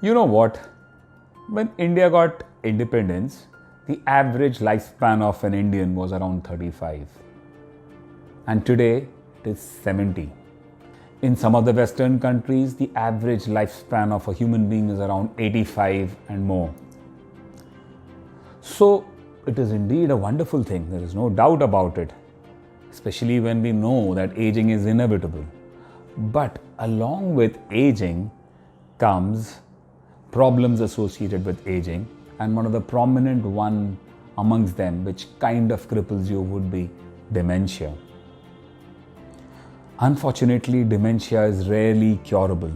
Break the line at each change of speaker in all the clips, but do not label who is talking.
You know what? When India got independence, the average lifespan of an Indian was around 35. And today it is 70. In some of the Western countries, the average lifespan of a human being is around 85 and more. So it is indeed a wonderful thing, there is no doubt about it, especially when we know that aging is inevitable. But along with aging comes problems associated with aging, and one of the prominent one amongst them, which kind of cripples you, would be dementia. Unfortunately, dementia is rarely curable,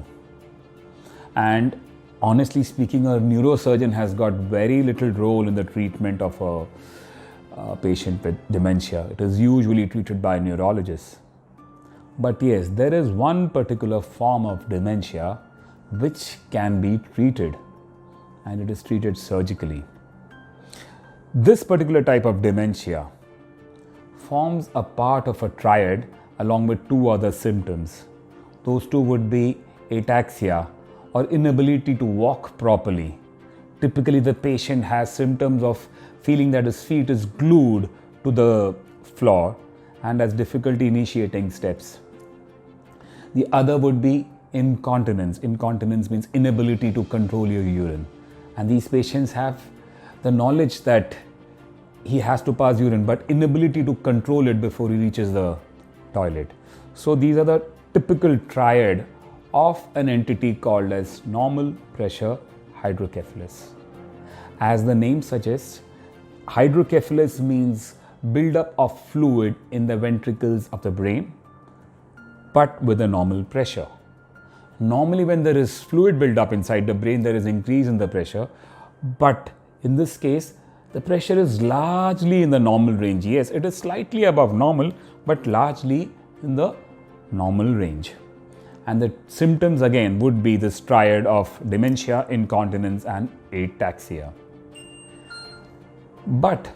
and honestly speaking, a neurosurgeon has got very little role in the treatment of a patient with dementia. It is usually treated by neurologists. But yes, there is one particular form of dementia which can be treated, and it is treated surgically. This particular type of dementia forms a part of a triad along with two other symptoms. Those two would be ataxia, or inability to walk properly. Typically, the patient has symptoms of feeling that his feet is glued to the floor and has difficulty initiating steps. The other would be incontinence. Incontinence means inability to control your urine. And these patients have the knowledge that he has to pass urine, but inability to control it before he reaches the toilet. So these are the typical triad of an entity called as normal pressure hydrocephalus. As the name suggests, hydrocephalus means buildup of fluid in the ventricles of the brain, but with a normal pressure. Normally, when there is fluid buildup inside the brain, there is increase in the pressure, but in this case, the pressure is largely in the normal range. Yes, it is slightly above normal, but largely in the normal range. And the symptoms again would be this triad of dementia, incontinence, and ataxia. But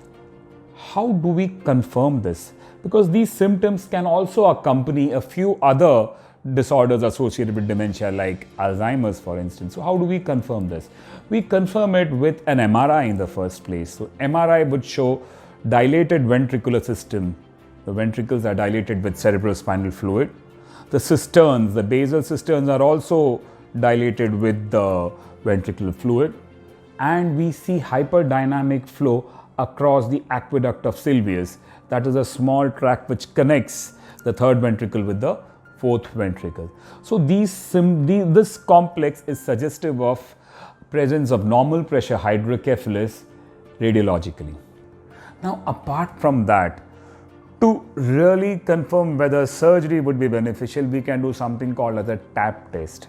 how do we confirm this? Because these symptoms can also accompany a few other disorders associated with dementia, like Alzheimer's, for instance. So how do we confirm this? We confirm it with an MRI in the first place. So MRI would show dilated ventricular system. The ventricles are dilated with cerebrospinal fluid. The cisterns, the basal cisterns, are also dilated with the ventricular fluid. And we see hyperdynamic flow across the aqueduct of Sylvius. That is a small tract which connects the third ventricle with the fourth ventricle. So this complex is suggestive of presence of normal pressure hydrocephalus radiologically. Now, apart from that, to really confirm whether surgery would be beneficial, we can do something called as a TAP test.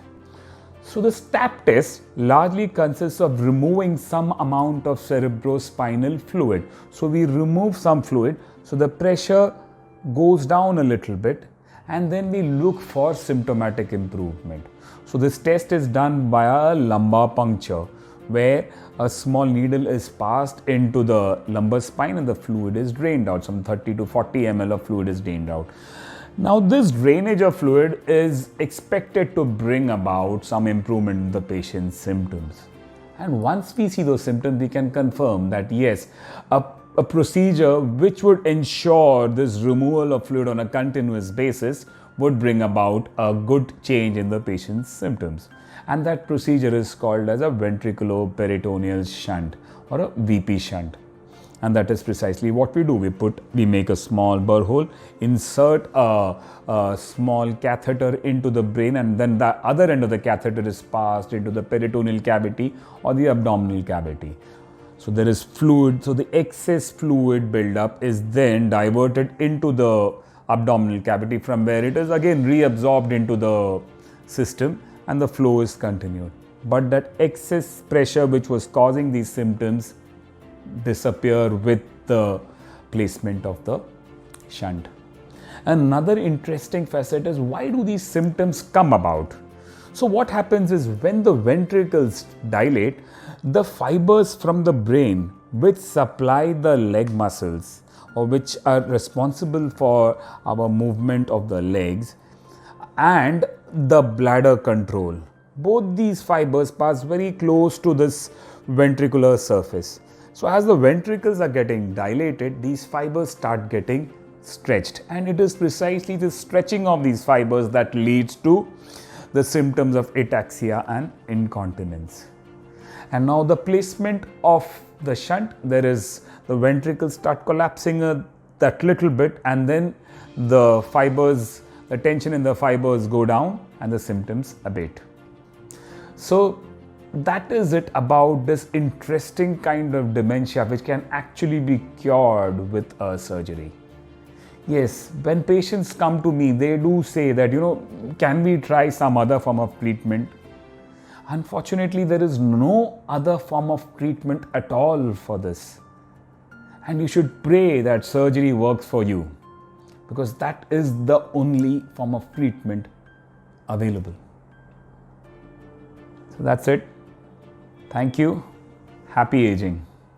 So this TAP test largely consists of removing some amount of cerebrospinal fluid. So we remove some fluid, so the pressure goes down a little bit, and then we look for symptomatic improvement. So this test is done by a lumbar puncture, where a small needle is passed into the lumbar spine and the fluid is drained out. Some 30 to 40 ml of fluid is drained out. Now, this drainage of fluid is expected to bring about some improvement in the patient's symptoms. And once we see those symptoms, we can confirm that yes, a procedure which would ensure this removal of fluid on a continuous basis would bring about a good change in the patient's symptoms. And that procedure is called as a ventriculoperitoneal shunt, or a VP shunt. And that is precisely what we do. We make a small burr hole, insert a small catheter into the brain, and then the other end of the catheter is passed into the peritoneal cavity or the abdominal cavity. So there is fluid, so the excess fluid buildup is then diverted into the abdominal cavity, from where it is again reabsorbed into the system and the flow is continued. But that excess pressure which was causing these symptoms disappear with the placement of the shunt. Another interesting facet is, why do these symptoms come about? So what happens is, when the ventricles dilate, the fibers from the brain which supply the leg muscles, or which are responsible for our movement of the legs, and the bladder control, both these fibers pass very close to this ventricular surface. So as the ventricles are getting dilated, these fibers start getting stretched, and it is precisely the stretching of these fibers that leads to the symptoms of ataxia and incontinence. And now the placement of the shunt, there is the ventricles start collapsing that little bit, and then the fibers, the tension in the fibers go down and the symptoms abate. So that is it about this interesting kind of dementia which can actually be cured with a surgery. Yes, when patients come to me, they do say that, can we try some other form of treatment? Unfortunately, there is no other form of treatment at all for this. And you should pray that surgery works for you, because that is the only form of treatment available. So that's it. Thank you. Happy aging.